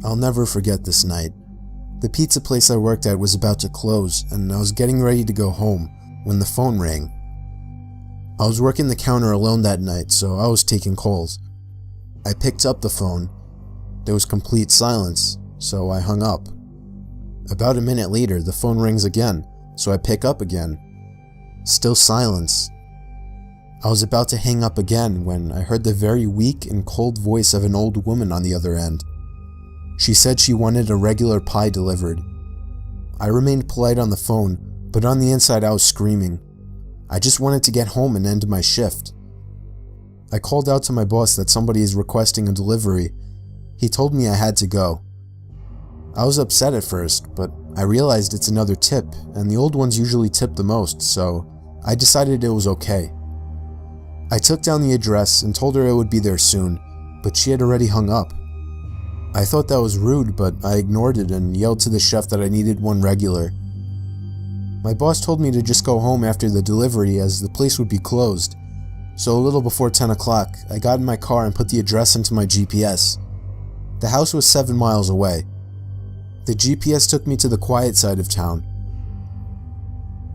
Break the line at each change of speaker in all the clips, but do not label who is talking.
I'll never forget this night. The pizza place I worked at was about to close, and I was getting ready to go home when the phone rang. I was working the counter alone that night, so I was taking calls. I picked up the phone. There was complete silence, so I hung up. About a minute later, the phone rings again, so I pick up again. Still silence. I was about to hang up again when I heard the very weak and cold voice of an old woman on the other end. She said she wanted a regular pie delivered. I remained polite on the phone, but on the inside I was screaming. I just wanted to get home and end my shift. I called out to my boss that somebody is requesting a delivery. He told me I had to go. I was upset at first, but I realized it's another tip, and the old ones usually tip the most, so I decided it was okay. I took down the address and told her it would be there soon, but she had already hung up. I thought that was rude, but I ignored it and yelled to the chef that I needed one regular. My boss told me to just go home after the delivery as the place would be closed, so a little before 10 o'clock, I got in my car and put the address into my GPS. The house was 7 miles away. The GPS took me to the quiet side of town.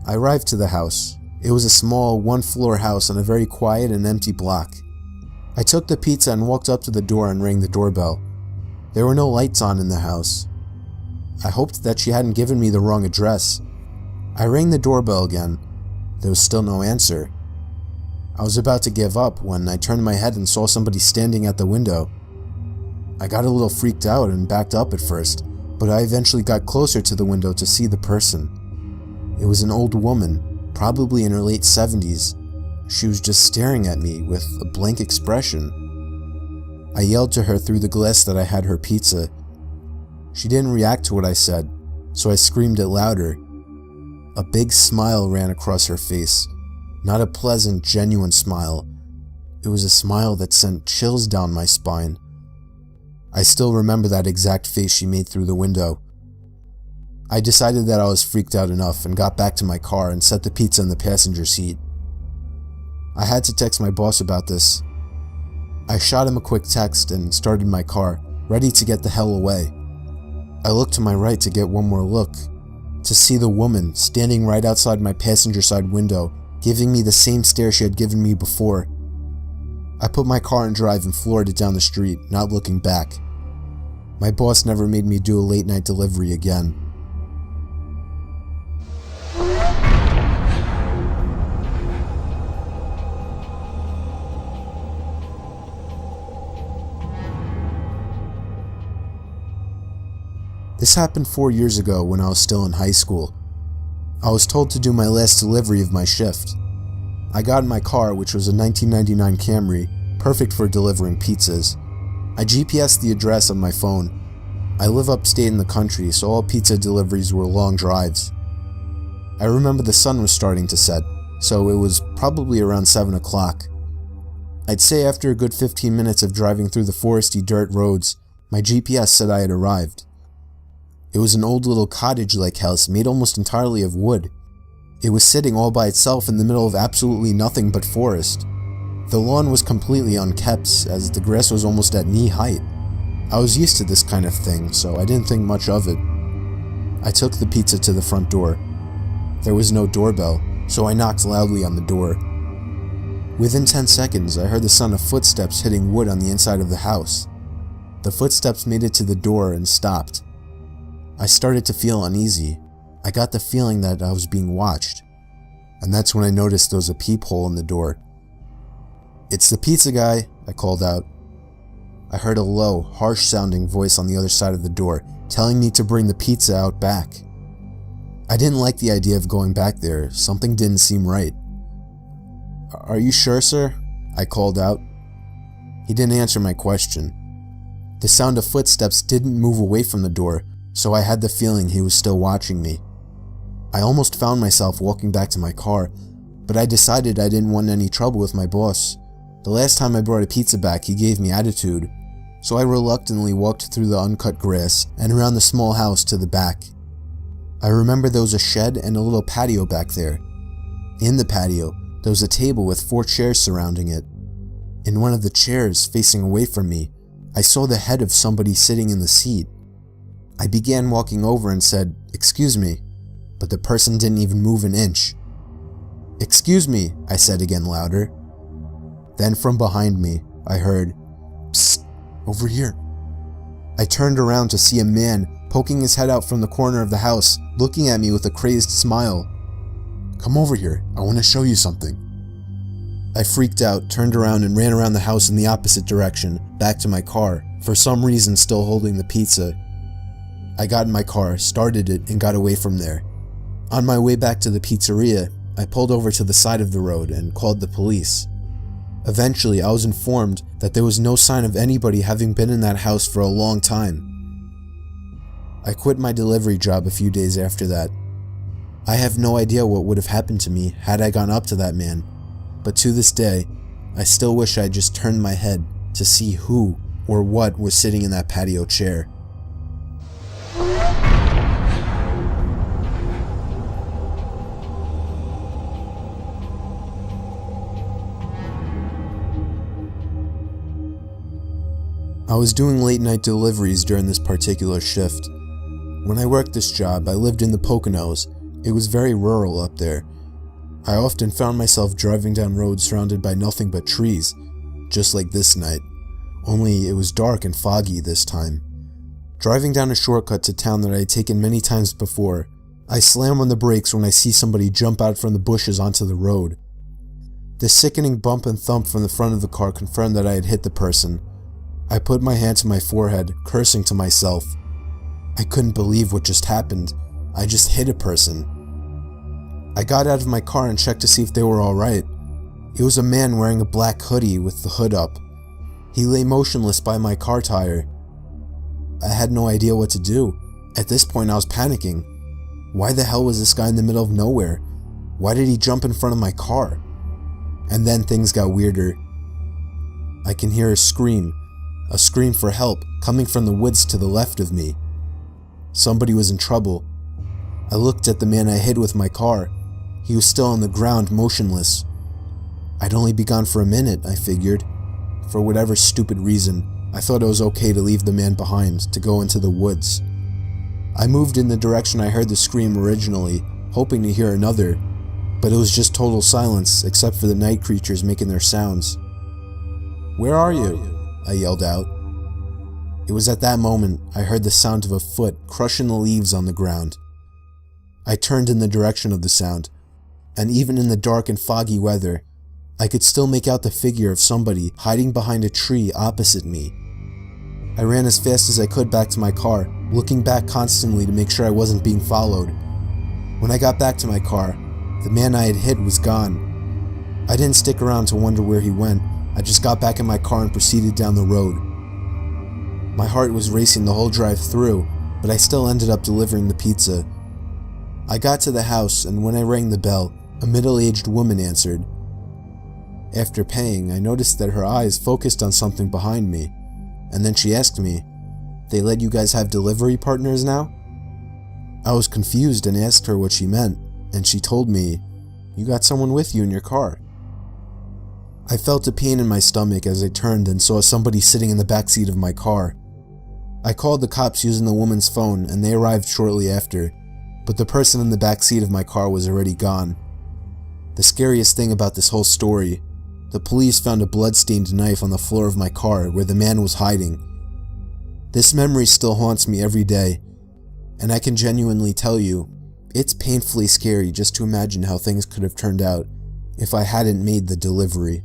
I arrived to the house. It was a small, one-floor house on a very quiet and empty block. I took the pizza and walked up to the door and rang the doorbell. There were no lights on in the house. I hoped that she hadn't given me the wrong address. I rang the doorbell again. There was still no answer. I was about to give up when I turned my head and saw somebody standing at the window. I got a little freaked out and backed up at first, but I eventually got closer to the window to see the person. It was an old woman, probably in her late 70s. She was just staring at me with a blank expression. I yelled to her through the glass that I had her pizza. She didn't react to what I said, so I screamed it louder. A big smile ran across her face. Not a pleasant, genuine smile. It was a smile that sent chills down my spine. I still remember that exact face she made through the window. I decided that I was freaked out enough and got back to my car and set the pizza in the passenger seat. I had to text my boss about this. I shot him a quick text and started my car, ready to get the hell away. I looked to my right to get one more look, to see the woman standing right outside my passenger side window, giving me the same stare she had given me before. I put my car in drive and floored it down the street, not looking back. My boss never made me do a late night delivery again. This happened 4 years ago when I was still in high school. I was told to do my last delivery of my shift. I got in my car, which was a 1999 Camry, perfect for delivering pizzas. I GPSed the address on my phone. I live upstate in the country, so all pizza deliveries were long drives. I remember the sun was starting to set, so it was probably around 7 o'clock. I'd say after a good 15 minutes of driving through the foresty dirt roads, my GPS said I had arrived. It was an old little cottage-like house made almost entirely of wood. It was sitting all by itself in the middle of absolutely nothing but forest. The lawn was completely unkempt, as the grass was almost at knee height. I was used to this kind of thing, so I didn't think much of it. I took the pizza to the front door. There was no doorbell, so I knocked loudly on the door. Within 10 seconds, I heard the sound of footsteps hitting wood on the inside of the house. The footsteps made it to the door and stopped. I started to feel uneasy. I got the feeling that I was being watched. And that's when I noticed there was a peephole in the door. "It's the pizza guy," I called out. I heard a low, harsh-sounding voice on the other side of the door, telling me to bring the pizza out back. I didn't like the idea of going back there. Something didn't seem right. "Are you sure, sir?" I called out. He didn't answer my question. The sound of footsteps didn't move away from the door, so I had the feeling he was still watching me. I almost found myself walking back to my car, but I decided I didn't want any trouble with my boss. The last time I brought a pizza back, he gave me attitude, so I reluctantly walked through the uncut grass and around the small house to the back. I remember there was a shed and a little patio back there. In the patio, there was a table with 4 chairs surrounding it. In one of the chairs, facing away from me, I saw the head of somebody sitting in the seat. I began walking over and said, "Excuse me," but the person didn't even move an inch. "Excuse me," I said again louder. Then from behind me, I heard, "Psst, over here." I turned around to see a man poking his head out from the corner of the house, looking at me with a crazed smile. "Come over here, I want to show you something." I freaked out, turned around and ran around the house in the opposite direction, back to my car, for some reason still holding the pizza. I got in my car, started it, and got away from there. On my way back to the pizzeria, I pulled over to the side of the road and called the police. Eventually, I was informed that there was no sign of anybody having been in that house for a long time. I quit my delivery job a few days after that. I have no idea what would have happened to me had I gone up to that man, but to this day, I still wish I had just turned my head to see who or what was sitting in that patio chair. I was doing late night deliveries during this particular shift. When I worked this job, I lived in the Poconos. It was very rural up there. I often found myself driving down roads surrounded by nothing but trees, just like this night, only it was dark and foggy this time. Driving down a shortcut to town that I had taken many times before, I slam on the brakes when I see somebody jump out from the bushes onto the road. The sickening bump and thump from the front of the car confirmed that I had hit the person. I put my hand to my forehead, cursing to myself. I couldn't believe what just happened. I just hit a person. I got out of my car and checked to see if they were alright. It was a man wearing a black hoodie with the hood up. He lay motionless by my car tire. I had no idea what to do. At this point I was panicking. Why the hell was this guy in the middle of nowhere? Why did he jump in front of my car? And then things got weirder. I can hear a scream for help, coming from the woods to the left of me. Somebody was in trouble. I looked at the man I hit with my car. He was still on the ground, motionless. I'd only be gone for a minute, I figured. For whatever stupid reason, I thought it was okay to leave the man behind, to go into the woods. I moved in the direction I heard the scream originally, hoping to hear another, but it was just total silence, except for the night creatures making their sounds. "Where are you?" I yelled out. It was at that moment I heard the sound of a foot crushing the leaves on the ground. I turned in the direction of the sound, and even in the dark and foggy weather, I could still make out the figure of somebody hiding behind a tree opposite me. I ran as fast as I could back to my car, looking back constantly to make sure I wasn't being followed. When I got back to my car, the man I had hit was gone. I didn't stick around to wonder where he went. I just got back in my car and proceeded down the road. My heart was racing the whole drive through, but I still ended up delivering the pizza. I got to the house, and when I rang the bell, a middle-aged woman answered. After paying, I noticed that her eyes focused on something behind me, and then she asked me, "They let you guys have delivery partners now?" I was confused and asked her what she meant, and she told me, "You got someone with you in your car." I felt a pain in my stomach as I turned and saw somebody sitting in the backseat of my car. I called the cops using the woman's phone, and they arrived shortly after, but the person in the backseat of my car was already gone. The scariest thing about this whole story, the police found a blood-stained knife on the floor of my car where the man was hiding. This memory still haunts me every day, and I can genuinely tell you, it's painfully scary just to imagine how things could have turned out if I hadn't made the delivery.